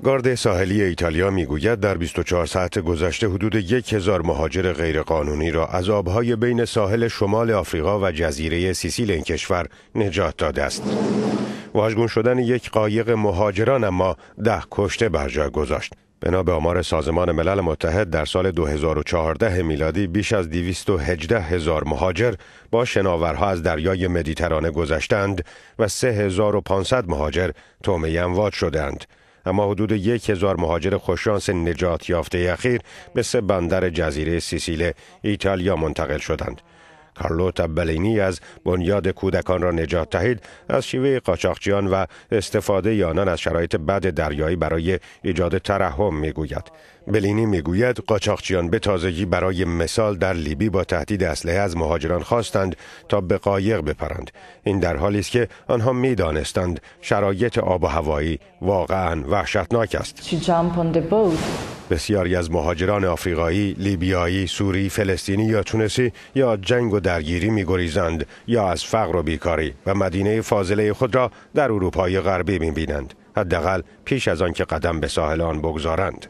گارد ساحلی ایتالیا میگوید در 24 ساعت گذشته حدود 1000 مهاجر غیرقانونی را از آبهای بین ساحل شمال آفریقا و جزیره سیسیل این کشور نجات داده است. واژگون شدن یک قایق مهاجران اما 10 کشته بر جای گذاشت. بنا به آمار سازمان ملل متحد در سال 2014 میلادی بیش از 218,000 مهاجر با شناورها از دریای مدیترانه گذشتند و 3500 مهاجر طعمه اموات شدند. اما حدود 1000 مهاجر خوششانس نجات یافته اخیر به 3 بندر جزیره سیسیل ایتالیا منتقل شدند. کارلوتا بلینی از بنیاد کودکان را نجات دهید از شیوه قاچاقچیان و استفاده آنان از شرایط بد دریایی برای ایجاد ترحم میگوید. بلینی میگوید قاچاقچیان به تازگی برای مثال در لیبی با تهدید اسلحه از مهاجران خواستند تا به قایق بپرند. این در حالی است که آنها میدانستند شرایط آب و هوایی واقعا وحشتناک است. بسیاری از مهاجران آفریقایی، لیبیایی، سوری، فلسطینی یا تونسی یا جنگ و درگیری می‌گریزند یا از فقر و بیکاری و مدینه فاضله خود را در اروپای غربی می‌بینند، حداقل پیش از آن که قدم به ساحل آن بگذارند.